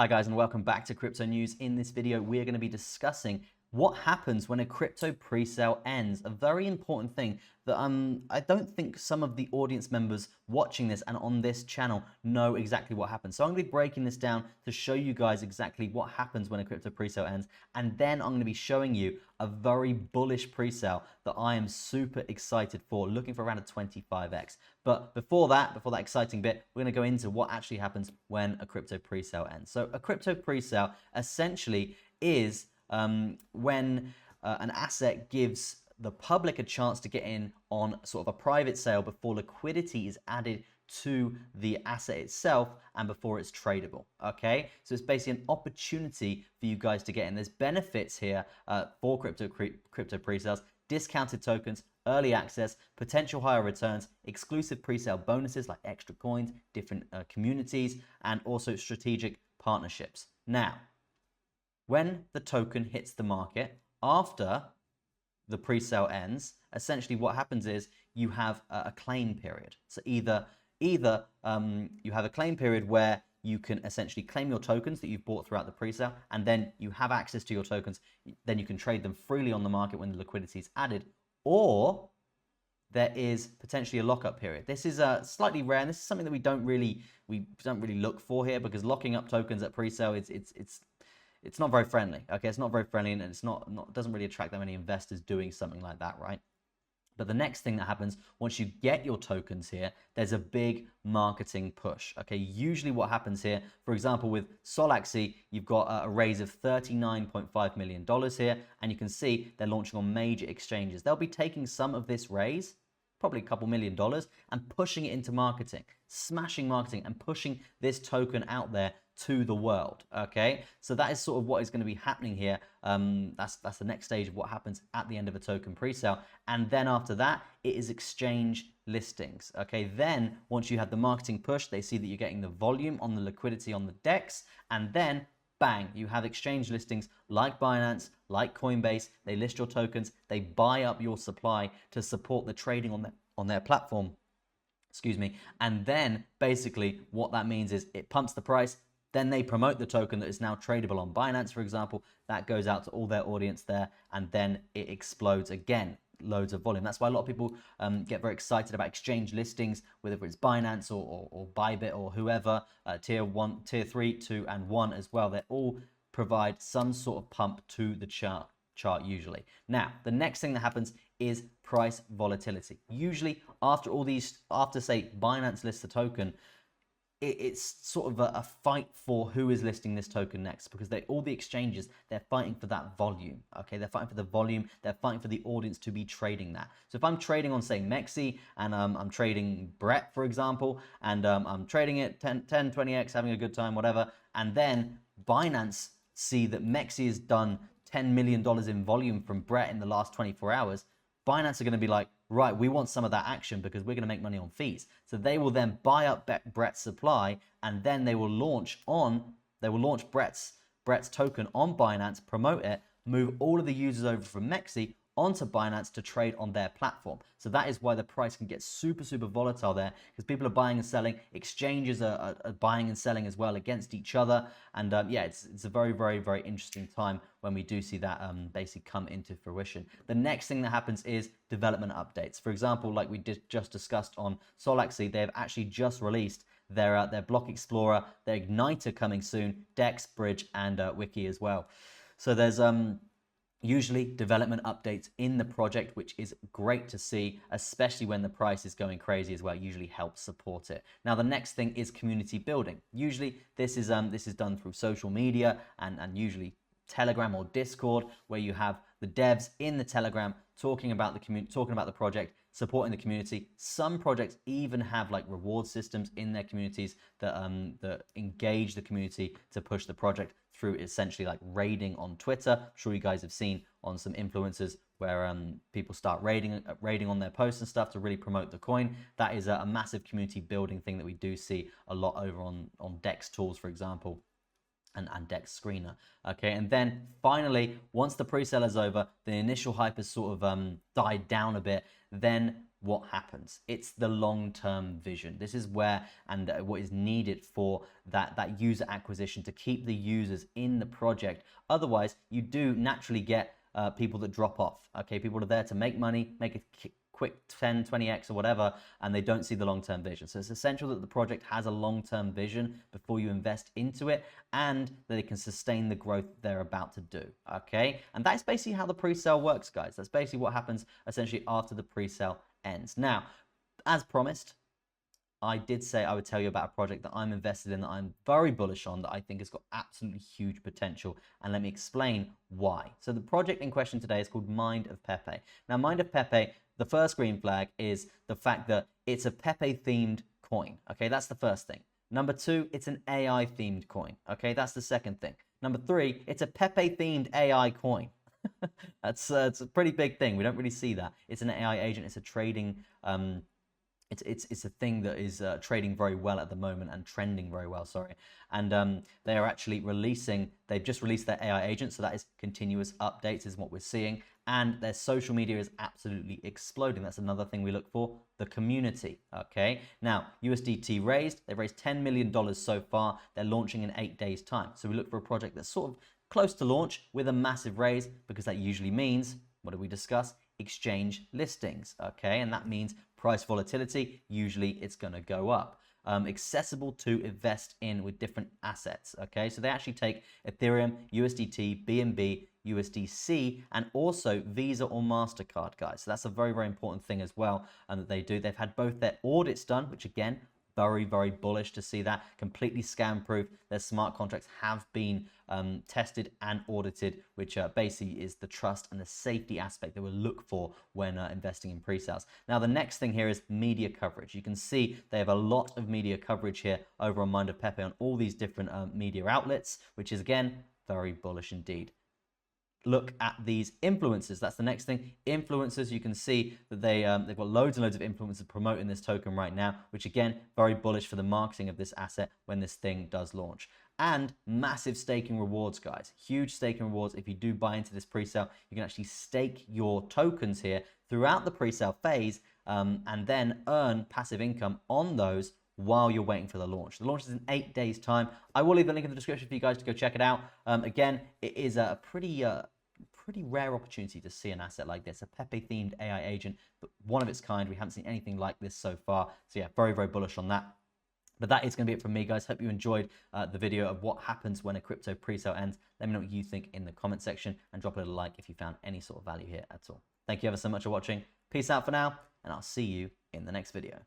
Hi guys, and welcome back to Crypto News. In this video, we're going to be discussing what happens when a crypto pre-sale ends. A very important thing that I don't think some of the audience members watching this and on this channel know exactly what happens. So I'm going to be breaking this down to show you guys exactly what happens when a crypto pre-sale ends. And then I'm going to be showing you a very bullish pre-sale that I am super excited for, looking for around a 25x. But before that exciting bit, we're going to go into what actually happens when a crypto pre-sale ends. So a crypto pre-sale essentially is when an asset gives the public a chance to get in on sort of a private sale before liquidity is added to the asset itself and before it's tradable. Okay, so it's basically an opportunity for you guys to get in. There's benefits here for crypto pre-sales: discounted tokens, early access, potential higher returns, exclusive pre-sale bonuses like extra coins, different communities, and also strategic partnerships. Now, when the token hits the market after the pre-sale ends, essentially what happens is you have a claim period. So either you have a claim period where you can essentially claim your tokens that you've bought throughout the pre-sale, and then you have access to your tokens. Then you can trade them freely on the market when the liquidity is added, or there is potentially a lockup period. This is slightly rare, and this is something that we don't really look for here, because locking up tokens at pre-sale it's not very friendly. Okay, it's not very friendly, and it's not doesn't really attract that many investors doing something like that, right? But the next thing that happens once you get your tokens here, there's a big marketing push. Okay, usually what happens here, for example, with Solaxy, you've got a raise of $39.5 million here, and you can see they're launching on major exchanges. They'll be taking some of this raise, probably a couple $1 million, and pushing it into marketing, smashing marketing and pushing this token out there to the world. Okay, so that is sort of what is going to be happening here. That's the next stage of what happens at the end of a token pre-sale. And then after that, it is exchange listings. Okay, then once you have the marketing push, they see that you're getting the volume on the liquidity on the DEX, and then bang, you have exchange listings like Binance, like Coinbase. They list your tokens, they buy up your supply to support the trading on their platform. Excuse me. And then basically what that means is it pumps the price. Then they promote the token that is now tradable on Binance, for example. That goes out to all their audience there, and then it explodes again. Loads of volume. That's why a lot of people get very excited about exchange listings, whether it's Binance or Bybit or whoever, tier 1, tier 3, 2, and 1 as well. They all provide some sort of pump to the chart usually. Now, the next thing that happens is price volatility. Usually after say Binance lists the token, it's sort of a fight for who is listing this token next, because all the exchanges, they're fighting for that volume. Okay, they're fighting for the volume, they're fighting for the audience to be trading that. So if I'm trading on, say, Mexi, and I'm trading Brett, for example, and I'm trading it 10, 20x, having a good time, whatever, and then Binance see that Mexi has done $10 million in volume from Brett in the last 24 hours, Binance are going to be like, right, we want some of that action because we're going to make money on fees. So they will then buy up Brett's supply, and then they will launch Brett's token on Binance, promote it, move all of the users over from Mexi onto Binance to trade on their platform. So that is why the price can get super volatile there, because people are buying and selling. Exchanges are buying and selling as well against each other. And yeah, it's a very interesting time when we do see that basically come into fruition. The next thing that happens is development updates. For example, like we just discussed on Solaxy, they've actually just released their Block Explorer, their Igniter coming soon, Dex, Bridge, and Wiki as well. So there's usually development updates in the project, which is great to see, especially when the price is going crazy as well. It usually helps support it. Now, the next thing is community building. Usually this is done through social media and usually Telegram or Discord, where you have the devs in the Telegram talking about the project, supporting the community. Some projects even have like reward systems in their communities that engage the community to push the project through, essentially like raiding on Twitter. I'm sure you guys have seen on some influencers where people start raiding on their posts and stuff to really promote the coin. That is a massive community building thing that we do see a lot over on Dex Tools, for example, and Dex Screener. Okay, and then finally, once the pre-sale is over, the initial hype has sort of died down a bit, then what happens. It's the long-term vision. This is where and what is needed for that user acquisition to keep the users in the project. Otherwise, you do naturally get people that drop off. Okay, people are there to make money, make a quick 10, 20x or whatever, and they don't see the long-term vision. So it's essential that the project has a long-term vision before you invest into it, and that it can sustain the growth they're about to do. Okay, and that's basically how the pre-sale works, guys. That's basically what happens essentially after the pre-sale ends. Now, as promised, I did say I would tell you about a project that I'm invested in, that I'm very bullish on, that I think has got absolutely huge potential. And let me explain why. So the project in question today is called Mind of Pepe. Now, Mind of Pepe, the first green flag is the fact that it's a Pepe themed coin. Okay, that's the first thing. Number two, it's an AI themed coin. Okay, that's the second thing. Number three, it's a Pepe themed AI coin. It's a pretty big thing. We don't really see that. It's an AI agent. It's a trading it's a thing that is trading very well at the moment and trending very well, sorry. And they are actually they've just released their AI agent, so that is continuous updates is what we're seeing. And their social media is absolutely exploding. That's another thing we look for, the community, okay? Now, USDT raised, they've raised $10 million so far. They're launching in 8 days' time. So we look for a project that's sort of close to launch with a massive raise, because that usually means, what did we discuss? Exchange listings, okay? And that means price volatility, usually it's going to go up. Accessible to invest in with different assets, okay? So they actually take Ethereum, USDT, BNB, USDC, and also Visa or MasterCard, guys. So that's a very, very important thing as well that they do. They've had both their audits done, which again, very, very bullish to see that. Completely scam proof. Their smart contracts have been tested and audited, which basically is the trust and the safety aspect that we'll look for when investing in pre-sales. Now, the next thing here is media coverage. You can see they have a lot of media coverage here over on Mind of Pepe on all these different media outlets, which is, again, very bullish indeed. Look at these influencers. That's the next thing. Influencers, you can see that they've got loads and loads of influencers promoting this token right now, which again, very bullish for the marketing of this asset when this thing does launch. And massive staking rewards, guys. Huge staking rewards. If you do buy into this pre-sale, you can actually stake your tokens here throughout the pre-sale phase and then earn passive income on those while you're waiting for the launch. The launch is in 8 days' time. I will leave the link in the description for you guys to go check it out. Again, it is a pretty rare opportunity to see an asset like this, a Pepe-themed AI agent, but one of its kind. We haven't seen anything like this so far. So yeah, very, very bullish on that. But that is going to be it from me, guys. Hope you enjoyed the video of what happens when a crypto pre-sale ends. Let me know what you think in the comment section, and drop a little like if you found any sort of value here at all. Thank you ever so much for watching. Peace out for now, and I'll see you in the next video.